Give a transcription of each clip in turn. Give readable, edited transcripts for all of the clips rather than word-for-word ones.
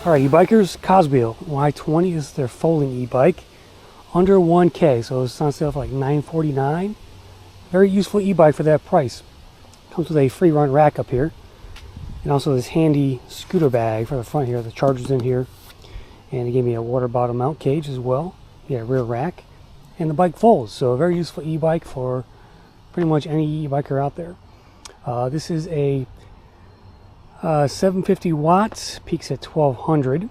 Alright, e-bikers, Coswheel Y20 is their folding e-bike. Under 1K, so it's on sale for like $9.49. Very useful e-bike for that price. Comes with a free run rack up here. And also this handy scooter bag for the front here. The charger's in here. And they gave me a water bottle mount cage as well. Yeah, rear rack. And the bike folds, so a very useful e-bike for pretty much any e-biker out there. This is a 750 watts, peaks at 1200 in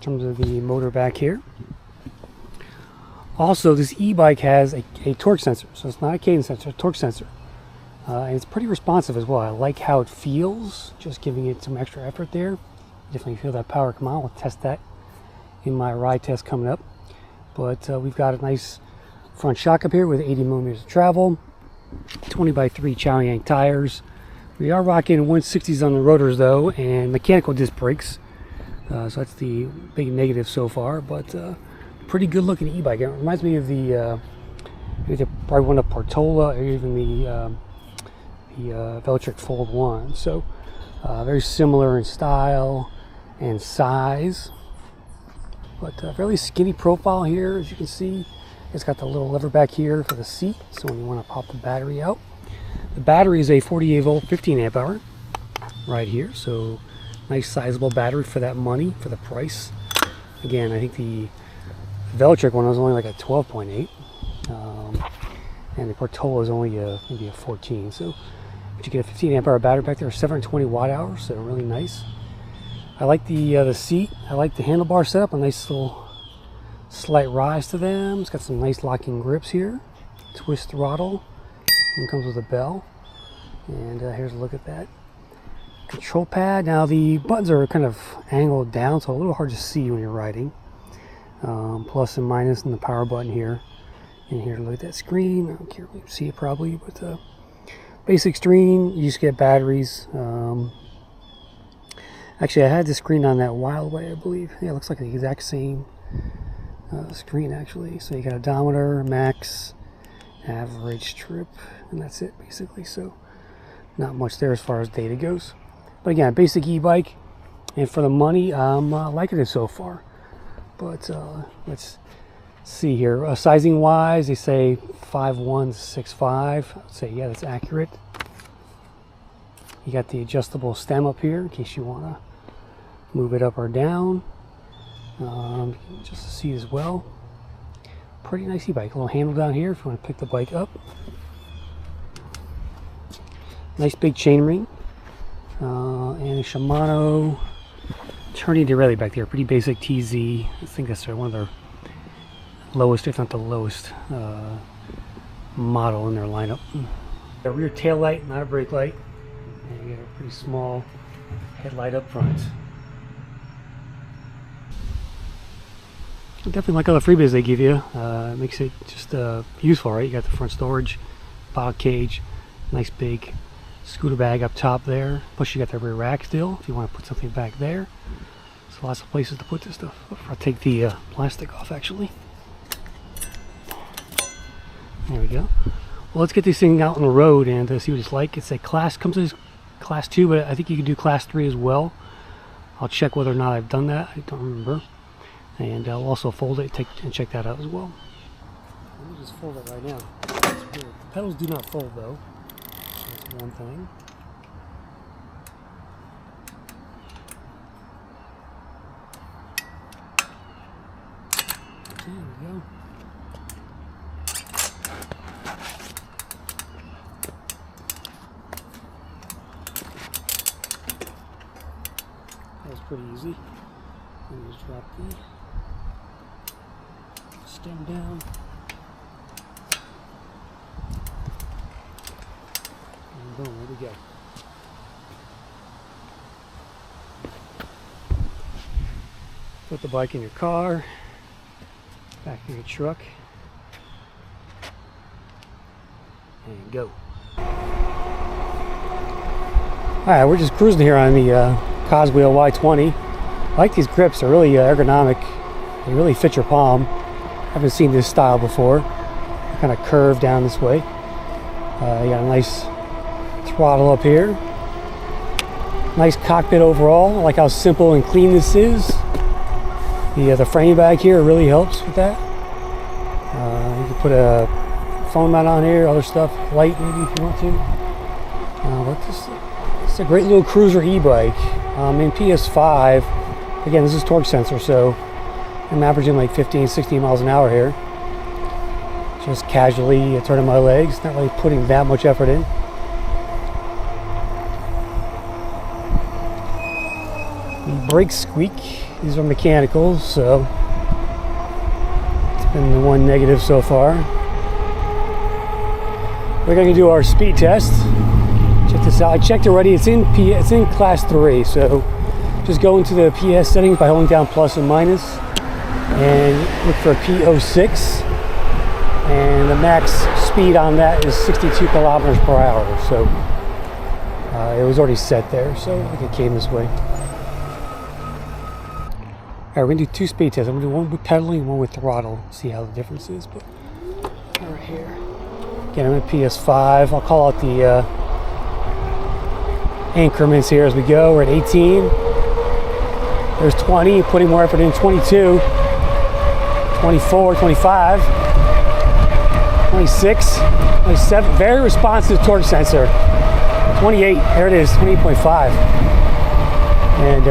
terms of the motor back here. Also, this e-bike has a torque sensor, so it's not a cadence sensor, it's a torque sensor. And it's pretty responsive as well. I like how it feels, just giving it some extra effort there. You definitely feel that power come on. We'll test that in my ride test coming up. But we've got a nice front shock up here with 80 millimeters of travel, 20x3 Chow Yang tires. We are rocking 160s on the rotors though, and mechanical disc brakes. So that's the big negative so far, but pretty good looking e-bike. It reminds me of the probably one of Portola or even the Veltric Fold 1. So very similar in style and size, but fairly skinny profile here, as you can see. It's got the little lever back here for the seat, so when you want to pop the battery out. The battery is a 48 volt 15 amp hour right here, so nice sizable battery for that money, for the price. Again, I think the Veltric one was only like a 12.8, and the Portola is only maybe a 14. So, but you get a 15 amp hour battery back there, 720 watt hours, so really nice. I like the seat. I like the handlebar setup. A nice little slight rise to them. It's got some nice locking grips here. Twist throttle. And comes with a bell. And here's a look at that. Control pad. Now the buttons are kind of angled down, so a little hard to see when you're riding. Plus and minus and the power button here. And here to look at that screen. I don't care if you see it probably, but basic screen. You just get batteries. Actually, I had the screen on that Wild Way, I believe. Yeah, it looks like the exact same screen actually. So you got odometer, max, average trip, and that's it basically. So not much there as far as data goes, but again, basic e-bike, and for the money I'm liking it so far. But let's see here, sizing wise they say 5'1" to 6'5". I'd say yeah, that's accurate. You got the adjustable stem up here in case you want to move it up or down, just to see as well. Pretty nice e-bike. A little handle down here if you want to pick the bike up. Nice big chain ring. And a Shimano turning derailleur back there. Pretty basic TZ. I think that's one of their lowest, if not the lowest, model in their lineup. A rear tail light, not a brake light. And you get a pretty small headlight up front. Definitely like all the freebies they give you. It makes it just useful, right? You got the front storage, bottle cage, nice big scooter bag up top there. Plus you got the rear rack still if you want to put something back there. So lots of places to put this stuff. I'll take the plastic off actually. There we go. Well, let's get this thing out on the road and see what it's like. It's a comes as class 2, but I think you can do class 3 as well. I'll check whether or not I've done that. I don't remember. And I'll also fold it and check that out as well. Let me just fold it right now. The pedals do not fold though. That's one thing. There we go. That was pretty easy. Let me just drop the stem down. And boom, there we go. Put the bike in your car, back in your truck, and go. Alright, we're just cruising here on the Coswheel Y20. I like these grips, they're really ergonomic. They really fit your palm. I haven't seen this style before. They're kind of curved down this way. You got a nice throttle up here. Nice cockpit overall. I like how simple and clean this is. The frame bag here really helps with that. You can put a phone mount on here, other stuff, light maybe if you want to. But it's a great little cruiser e-bike. In PS5, again, this is torque sensor, so I'm averaging like 15, 16 miles an hour here. Just casually turning my legs, not really putting that much effort in. The brakes squeak. These are mechanical, so it's been the one negative so far. We're going to do our speed test. Check this out. I checked already. It's in class 3, so just go into the PS settings by holding down plus and minus, and look for P06. And the max speed on that is 62 kilometers per hour. So it was already set there, so it came this way. All right, we're gonna do 2 speed tests. I'm gonna do one with pedaling and one with throttle. See how the difference is. But right here, again, I'm at PS5. I'll call out the increments here as we go. We're at 18. There's 20. Putting more effort in. 22. 24. 25. 26. 27. Very responsive torque sensor. 28. There it is. 28.5. And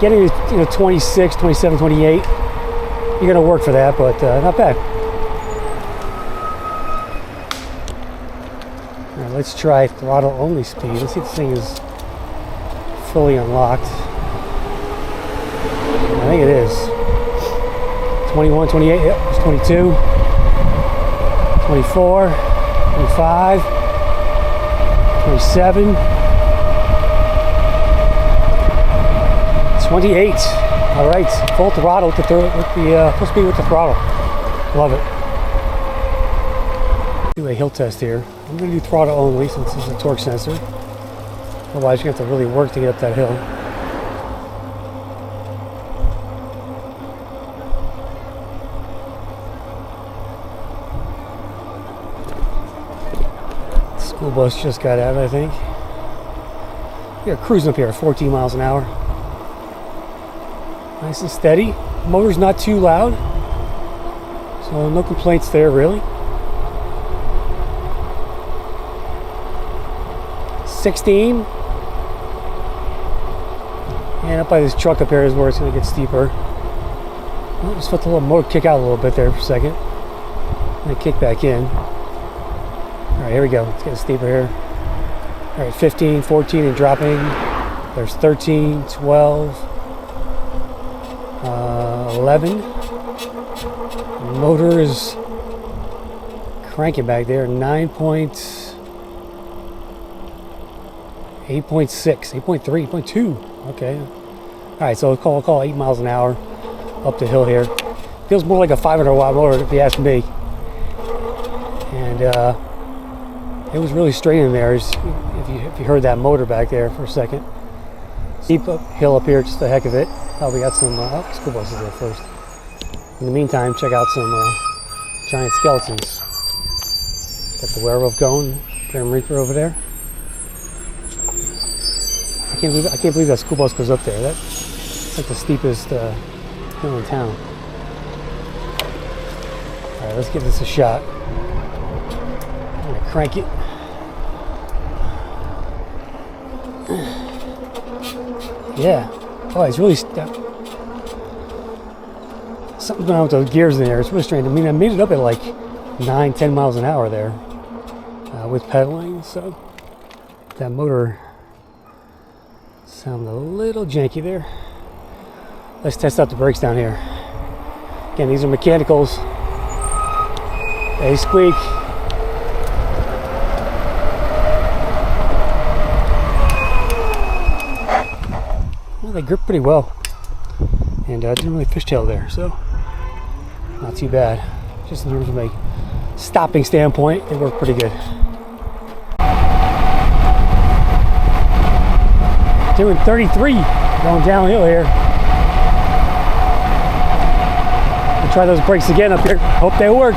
getting to 26, 27, 28, you're going to work for that, but not bad. All right, let's try throttle only speed. Let's see if this thing is fully unlocked. I think it is. 21, 28, yep, it's 22, 24, 25, 27, 28. All right, full throttle with the full speed with the throttle. Love it. Do a hill test here. I'm going to do throttle only since this is a torque sensor. Otherwise, you have to really work to get up that hill. School bus just got out, I think. We're cruising up here at 14 miles an hour. Nice and steady. Motor's not too loud, so no complaints there really. 16. And up by this truck up here is where it's going to get steeper. Well, just let the little motor kick out a little bit there for a second. And then kick back in. Alright, here we go. It's getting steeper here. Alright, 15, 14 and dropping. There's 13, 12. 11. The motor is cranking back there. 8.6, 8.3, 8.2. Okay. All right, so we'll call 8 miles an hour up the hill here. Feels more like a 500 watt motor if you ask me. And it was really straight in there. If you heard that motor back there for a second. Steep hill up here, just the heck of it. Oh, we got some school buses there first. In the meantime, check out some giant skeletons. Got the werewolf going, Grim Reaper over there. I can't believe that school bus goes up there. That's like the steepest hill in town. All right, let's give this a shot. I'm gonna crank it. Yeah. Oh, it's really something's going on with those gears in there. It's really strange. I mean, I made it up at like 9, 10 miles an hour there with pedaling. So that motor sounded a little janky there. Let's test out the brakes down here. Again, these are mechanicals. They squeak. Well, they grip pretty well. And didn't really fishtail there, so not too bad. Just in terms of a stopping standpoint, they work pretty good. Doing 33, going downhill here. We'll try those brakes again up here. Hope they work.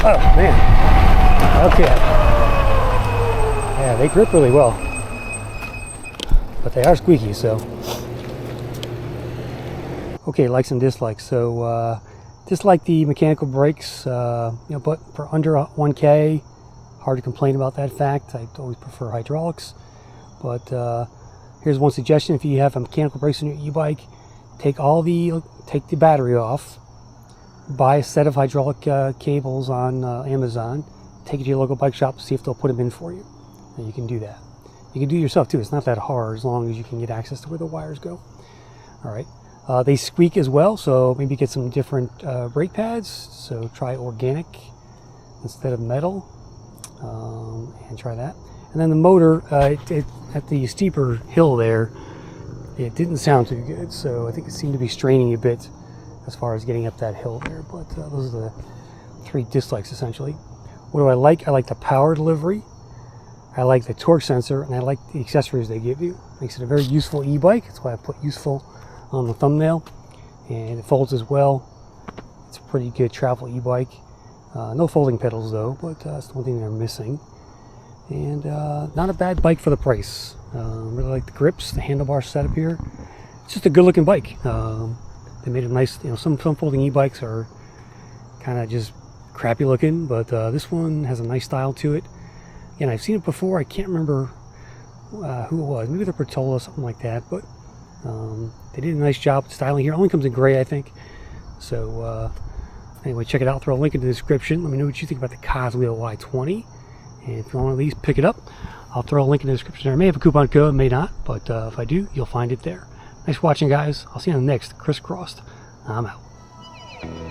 Oh man. Okay. Yeah, they grip really well, but they are squeaky, so. Okay, likes and dislikes. So dislike the mechanical brakes, but for under 1K, hard to complain about that fact. I always prefer hydraulics. But here's one suggestion: if you have a mechanical brakes on your e-bike, take the battery off, buy a set of hydraulic cables on Amazon, take it to your local bike shop, see if they'll put them in for you. And you can do that. You can do it yourself too. It's not that hard as long as you can get access to where the wires go. All right. They squeak as well, so maybe get some different brake pads. So try organic instead of metal, and try that. And then the motor, at the steeper hill there, it didn't sound too good. So I think it seemed to be straining a bit as far as getting up that hill there. But those are the 3 dislikes essentially. What do I like? I like the power delivery. I like the torque sensor, and I like the accessories they give you. Makes it a very useful e-bike. That's why I put useful on the thumbnail. And it folds as well. It's a pretty good travel e-bike. No folding pedals though, but that's the one thing they're missing. And not a bad bike for the price. Really like the grips, the handlebar setup here. It's just a good looking bike. They made a nice, some folding e-bikes are kind of just crappy looking, but this one has a nice style to it. Again, I've seen it before. I can't remember who it was. Maybe the Pertola, something like that. But they did a nice job with styling here. It only comes in gray, I think. So anyway, check it out. I'll throw a link in the description. Let me know what you think about the Coswheel Y20. And if you want one of these, pick it up. I'll throw a link in the description there. I may have a coupon code, may not. But if I do, you'll find it there. Thanks for watching, guys. I'll see you on the next Crisscrossed. I'm out.